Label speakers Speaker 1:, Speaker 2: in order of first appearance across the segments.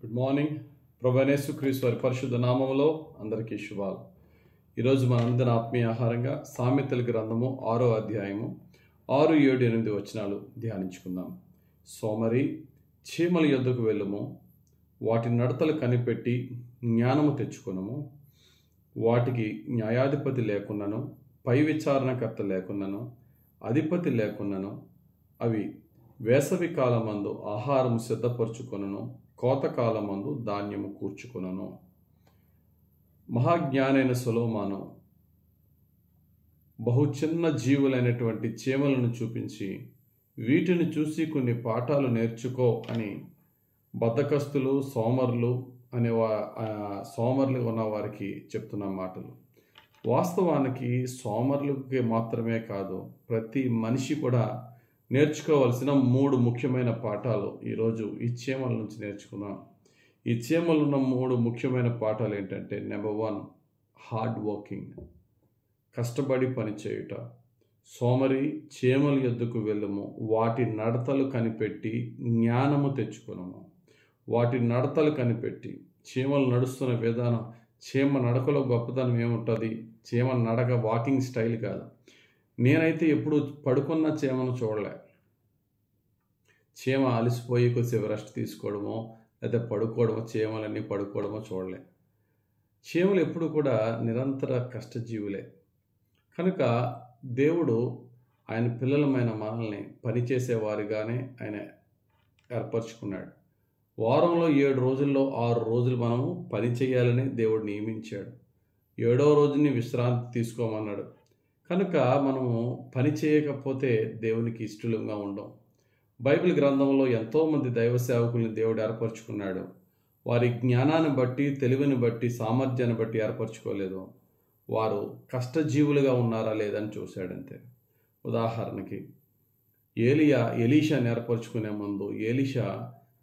Speaker 1: Good morning. ప్రభువైన యేసుక్రీస్తు వారి పరిశుద్ధ నామములో అందరికీ శుభాలు. ఈరోజు మనందరి ఆత్మీయ ఆహారంగా సామెతల గ్రంథము 6వ అధ్యాయము 6, 7, 8 వచనాలు ధ్యానించుకుందాం. సోమరి, చీమల యొద్దకు వెళ్ళుము, వాటి నడతలు కనిపెట్టి జ్ఞానము తెచ్చుకొనుము. వాటికి న్యాయాధిపతి లేకున్నను, పై విచారణకర్త లేకున్నను, అధిపతి లేకున్నను, అవి వేసవి కాలమందు ఆహారము సిద్ధపరచుకొనును, కోతకాలమందు ధాన్యము కూర్చుకొనును. మహాజ్ఞానైన సొలొమోను బహు చిన్న జీవులైనటువంటి చీమలను చూపించి, వీటిని చూసి కొన్ని పాఠాలు నేర్చుకో అని బద్ధకస్తులు, సోమరులు సోమరులు ఉన్న వారికి చెప్తున్న మాటలు. వాస్తవానికి సోమరులకి మాత్రమే కాదు, ప్రతి మనిషి కూడా నేర్చుకోవాల్సిన 3 ముఖ్యమైన పాఠాలు ఈరోజు ఈ చీమల నుంచి నేర్చుకుందాం. ఈ చీమలు ఉన్న 3 ముఖ్యమైన పాఠాలు ఏంటంటే, నెంబర్ 1 హార్డ్ వర్కింగ్, కష్టపడి పని చేయుట. సోమరి, చీమల యొద్దకు వెళ్ళుము, వాటి నడతలు కనిపెట్టి జ్ఞానము తెచ్చుకొనుము. వాటి నడతలు కనిపెట్టి, చీమలు నడుస్తున్న విధానం, చీమ నడకలో గొప్పతనం ఏముంటుంది? చీమ నడక వాకింగ్ స్టైల్ కాదు. నేనైతే ఎప్పుడు పడుకున్న చీమను చూడలే. చీమ అలసిపోయి కొద్దిసేపు రెస్ట్ తీసుకోవడమో లేదా పడుకోవడమో, చీమలన్నీ పడుకోవడమో చూడలే. చీమలు ఎప్పుడు కూడా నిరంతర కష్టజీవులే. కనుక దేవుడు ఆయన పిల్లలమైన మనల్ని పనిచేసేవారిగానే ఆయన ఏర్పరచుకున్నాడు. వారంలో 7 రోజుల్లో 6 రోజులు మనము పని చేయాలని దేవుడు నియమించాడు. 7వ రోజుని విశ్రాంతి తీసుకోమన్నాడు. కనుక మనము పని చేయకపోతే దేవునికి ఇష్టలుగా ఉండం. బైబిల్ గ్రంథంలో ఎంతోమంది దైవ సేవకుల్ని దేవుడు ఏర్పరచుకున్నాడు. వారి జ్ఞానాన్ని బట్టి, తెలివిని బట్టి, సామర్థ్యాన్ని బట్టి ఏర్పరచుకోలేదు. వారు కష్టజీవులుగా ఉన్నారా లేదని చూశాడంతే. ఉదాహరణకి ఎలీషాని ఏర్పరచుకునే ముందు ఎలీషా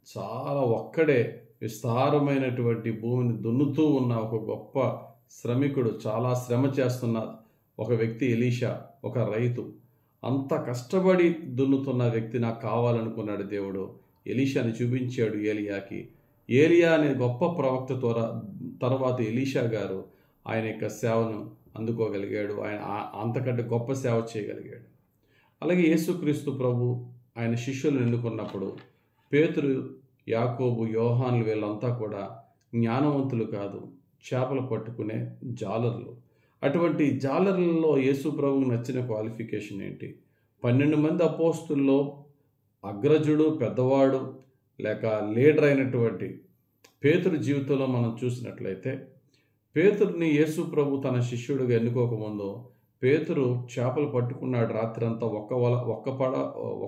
Speaker 1: చాలా ఒక్కడే విస్తారమైనటువంటి భూమిని దున్నుతూ ఉన్న ఒక గొప్ప శ్రమికుడు, చాలా శ్రమ చేస్తున్న ఒక వ్యక్తి ఎలీషా, ఒక రైతు. అంత కష్టపడి దున్నుతున్న వ్యక్తి నాకు కావాలనుకున్నాడు దేవుడు. ఎలీషాని చూపించాడు ఏలియాకి. ఏలియా అనే గొప్ప ప్రవక్త తర్వాత ఎలీషా గారు ఆయన యొక్క సేవను అందుకోగలిగాడు. ఆయన అంతకంటే గొప్ప సేవ చేయగలిగాడు. అలాగే యేసుక్రీస్తు ప్రభు ఆయన శిష్యులను ఎన్నుకున్నప్పుడు పేతురు, యాకోబు, యోహానులు వీళ్ళంతా కూడా జ్ఞానవంతులు కాదు, చేపలు పట్టుకునే జాలర్లు. అటువంటి జాలర్లలో యేసు ప్రభువుకు నచ్చిన క్వాలిఫికేషన్ ఏంటి? 12 మంది అపోస్తుల్లో అగ్రజుడు, పెద్దవాడు లేక లీడర్ అయినటువంటి పేతురు జీవితంలో మనం చూసినట్లయితే, పేతురుని యేసు ప్రభు తన శిష్యుడిగా ఎన్నుకోకముందు పేతురు చేపలు పట్టుకున్నాడు. రాత్రంతా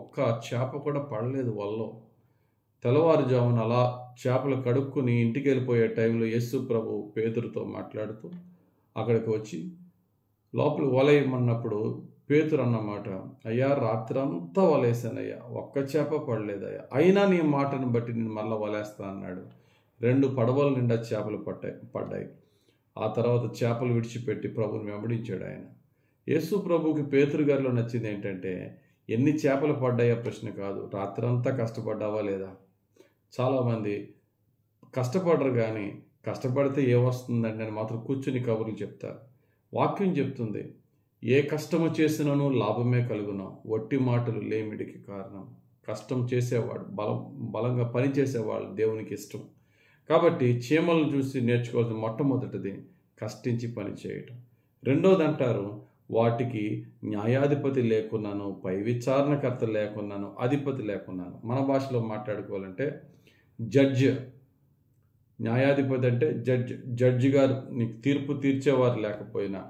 Speaker 1: ఒక్క చేప కూడా పడలేదు వలలో. తెల్లవారుజామున అలా చేపలు కడుక్కుని ఇంటికి వెళ్ళిపోయే టైంలో యేసు ప్రభు పేతురుతో మాట్లాడుతూ అక్కడికి వచ్చి లోపల వలయమన్నప్పుడు పేతురు అన్నమాట, అయ్యా రాత్రంతా వలేసానయ్యా, ఒక్క చేప పడలేదయ్యా, అయినా నీ మాటను బట్టి నేను మళ్ళీ వలేస్తా అన్నాడు. 2 పడవల నిండా చేపలు పడ్డాయి. ఆ తర్వాత చేపలు విడిచిపెట్టి ప్రభుని వెంబడించాడు ఆయన. యేసు ప్రభుకి పేతురు గారిలో నచ్చింది ఏంటంటే, ఎన్ని చేపలు పడ్డాయా ప్రశ్న కాదు, రాత్రంతా కష్టపడ్డావా లేదా. చాలామంది కష్టపడరు, కానీ కష్టపడితే ఏమొస్తుందండి అని మాత్రం కూర్చుని కబుర్లు చెప్తారు. వాక్యం చెప్తుంది, ఏ కష్టము చేసినను లాభమే కలుగును, వట్టి మాటలు లేమిడికి కారణం. కష్టం చేసేవాడు, బలంగా పని చేసేవాడు దేవునికి ఇష్టం. కాబట్టి చీమలను చూసి నేర్చుకోవాల్సిన మొట్టమొదటిది కష్టించి పని చేయటం. రెండోది అంటారు, వాటికి న్యాయాధిపతి లేకున్నాను, పై విచారణకర్త లేకున్నాను, అధిపతి లేకున్నాను. మన భాషలో మాట్లాడుకోవాలంటే జడ్జ్. న్యాయాధిపతి అంటే జడ్జి గారు, నీకు తీర్పు తీర్చేవారు లేకపోయినా,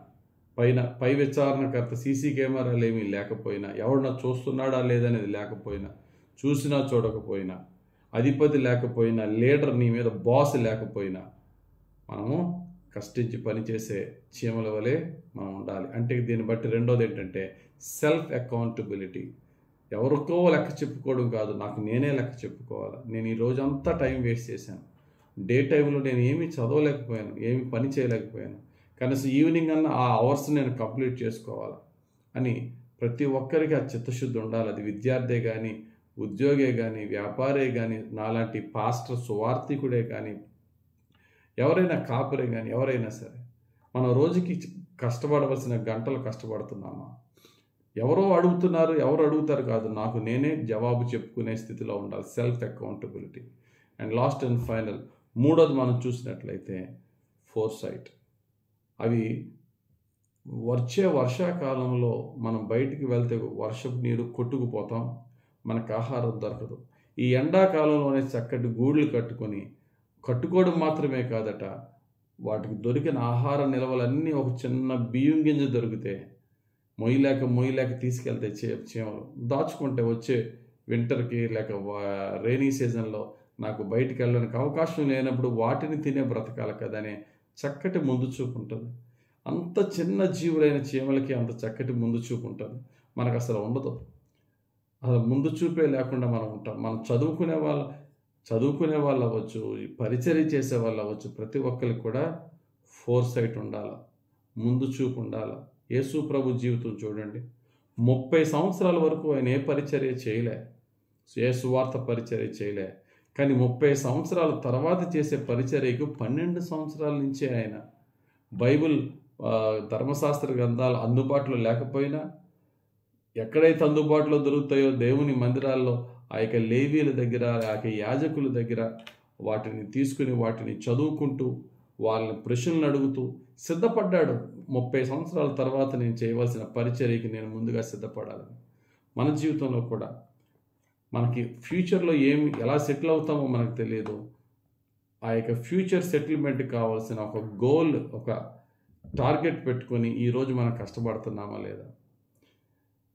Speaker 1: పై విచారణకర్త సీసీ కెమెరాలు ఏమీ లేకపోయినా, ఎవడన్నా చూస్తున్నాడా లేదనేది లేకపోయినా, చూసినా చూడకపోయినా, అధిపతి లేకపోయినా, లీడర్ నీ మీద బాస్ లేకపోయినా, మనము కష్టించి పనిచేసే చీమల వలె మనం ఉండాలి. అంటే దీన్ని బట్టి రెండోది ఏంటంటే సెల్ఫ్ అకౌంటబిలిటీ. ఎవరికో లెక్క చెప్పుకోవడం కాదు, నాకు నేనే లెక్క చెప్పుకోవాలి. నేను ఈ రోజంతా టైం వేస్ట్ చేశాను, డే టైంలో నేను ఏమీ చదవలేకపోయాను, ఏమి పని చేయలేకపోయాను, కనీసం ఈవినింగ్ అన్న ఆ అవర్స్ నేను కంప్లీట్ చేసుకోవాలి అని ప్రతి ఒక్కరికి ఆ చిత్తశుద్ధి ఉండాలి. అది విద్యార్థి కానీ, ఉద్యోగే కానీ, వ్యాపారే కానీ, నాలాంటి పాస్టర్ సువార్థికుడే కానీ, ఎవరైనా కాపురే కానీ, ఎవరైనా సరే మనం రోజుకి కష్టపడవలసిన గంటలు కష్టపడుతున్నామా? ఎవరో అడుగుతున్నారు, ఎవరు అడుగుతారు కాదు, నాకు నేనే జవాబు చెప్పుకునే స్థితిలో ఉండాలి. Self accountability. And last and final మూడోది మనం చూసినట్లయితే ఫోర్సైట్. అవి వచ్చే వర్షాకాలంలో మనం బయటికి వెళ్తే వర్షపు నీరు కొట్టుకుపోతాం, మనకు ఆహారం దొరకదు. ఈ ఎండాకాలంలోనే చక్కటి గూళ్ళు కట్టుకోవడం మాత్రమే కాదట, వాటికి దొరికిన ఆహార నిల్వలన్నీ ఒక చిన్న బియ్యం గింజ దొరికితే మొయ్యలేక తీసుకెళ్తే చీమలు దాచుకుంటే వచ్చే వింటర్కి లేక రైనీ సీజన్లో నాకు బయటికి వెళ్ళడానికి అవకాశం లేనప్పుడు వాటిని తినే బ్రతకాలి కదా అనే చక్కటి ముందు చూపు ఉంటుంది. అంత చిన్న జీవులైన చీమలకి అంత చక్కటి ముందు చూపు ఉంటుంది, మనకు అసలు ఉండదు. అసలు ముందు చూపే లేకుండా మనం ఉంటాం. మనం చదువుకునే వాళ్ళు అవ్వచ్చు, పరిచర్య చేసే వాళ్ళు అవ్వచ్చు, ప్రతి ఒక్కరికి కూడా ఫోర్సైట్ ఉండాలి, ముందు చూపు ఉండాలి. యేసు ప్రభు జీవితం చూడండి, 30 సంవత్సరాల వరకు ఆయన ఏ పరిచర్య చేయలే, ఏ సువార్త పరిచర్య చేయలే. కానీ 30 సంవత్సరాల తర్వాత చేసే పరిచర్యకు 12 సంవత్సరాల నుంచే ఆయన బైబిల్ ధర్మశాస్త్ర గ్రంథాలు అందుబాటులో లేకపోయినా, ఎక్కడైతే అందుబాటులో దొరుకుతాయో దేవుని మందిరాల్లో ఆ యొక్క లేవీల దగ్గర, ఆ యొక్క యాజకుల దగ్గర వాటిని తీసుకుని వాటిని చదువుకుంటూ వాళ్ళని ప్రశ్నలు అడుగుతూ సిద్ధపడ్డాడు. 30 సంవత్సరాల తర్వాత నేను చేయవలసిన పరిచర్యకి నేను ముందుగా సిద్ధపడాలని. మన జీవితంలో కూడా మనకి ఫ్యూచర్లో ఎలా సెటిల్ అవుతామో మనకు తెలియదు. ఆ యొక్క ఫ్యూచర్ సెటిల్మెంట్ కావాల్సిన ఒక గోల్, ఒక టార్గెట్ పెట్టుకొని ఈరోజు మనం కష్టపడుతున్నామా లేదా?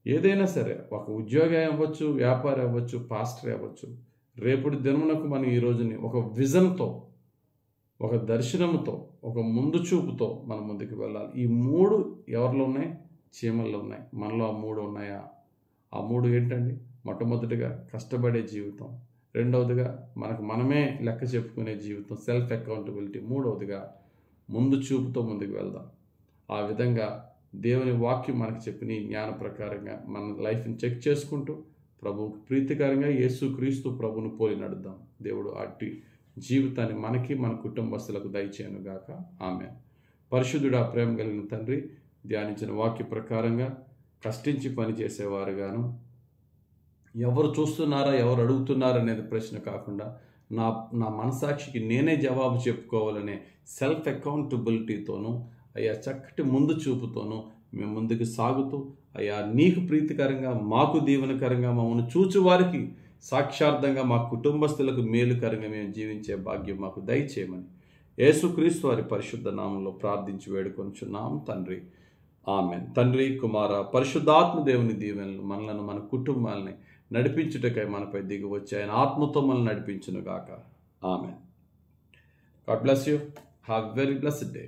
Speaker 1: ఏదైనా సరే, ఒక ఉద్యోగి అవ్వచ్చు, వ్యాపారి అవ్వచ్చు, పాస్టర్ అవ్వచ్చు, రేపటి దినమునకు మనం ఈ రోజుని ఒక విజన్తో, ఒక దర్శనంతో, ఒక ముందు చూపుతో మనం ముందుకు వెళ్ళాలి. ఈ 3 ఎవరిలో ఉన్నాయి? చీమల్లో ఉన్నాయి. మనలో ఆ 3 ఉన్నాయా? ఆ 3 ఏంటండి? మొట్టమొదటిగా కష్టపడే జీవితం, రెండవదిగా మనకు మనమే లెక్క చెప్పుకునే జీవితం, సెల్ఫ్ అకౌంటబిలిటీ, మూడవదిగా ముందు చూపుతో ముందుకు వెళ్దాం. ఆ విధంగా దేవుని వాక్యం మనకు చెప్పిన ఈ జ్ఞాన ప్రకారంగా మన లైఫ్ని చెక్ చేసుకుంటూ ప్రభువుకు ప్రీతికరంగా యేసుక్రీస్తు ప్రభువును పోలి నడుద్దాం. దేవుడు అట్టి జీవితాన్ని మనకి, మన కుటుంబస్తులకు దయచేయనుగాక. ఆమేన్. పరిశుద్ధుడా, ప్రేమ కలిగిన తండ్రి, ధ్యానించిన వాక్య ప్రకారంగా కష్టించి పనిచేసేవారుగాను, ఎవరు చూస్తున్నారా, ఎవరు అడుగుతున్నారా అనేది ప్రశ్న కాకుండా నా మనసాక్షికి నేనే జవాబు చెప్పుకోవాలనే సెల్ఫ్ అకౌంటబిలిటీతోనూ, అయ్యా చక్కటి ముందు చూపుతోనూ మేము ముందుకు సాగుతూ, అయ్యా నీకు ప్రీతికరంగా, మాకు దీవెనకరంగా, మమ్మల్ని చూచువారికి సాక్షార్థంగా, మా కుటుంబస్తులకు మేలుకరంగా మేము జీవించే భాగ్యం మాకు దయచేయమని యేసుక్రీస్తు వారి పరిశుద్ధ నామంలో ప్రార్థించి వేడుకొనుచున్నాం తండ్రి. ఆమెన్. తండ్రి, కుమార, పరిశుద్ధాత్మ దేవుని దీవెనలు మనలను, మన కుటుంబాలని నడిపించుటకై మనపై దిగి వచ్చి ఆయన ఆత్మతో మనల్ని నడిపించును గాక. Amen. God bless you. Have very blessed day.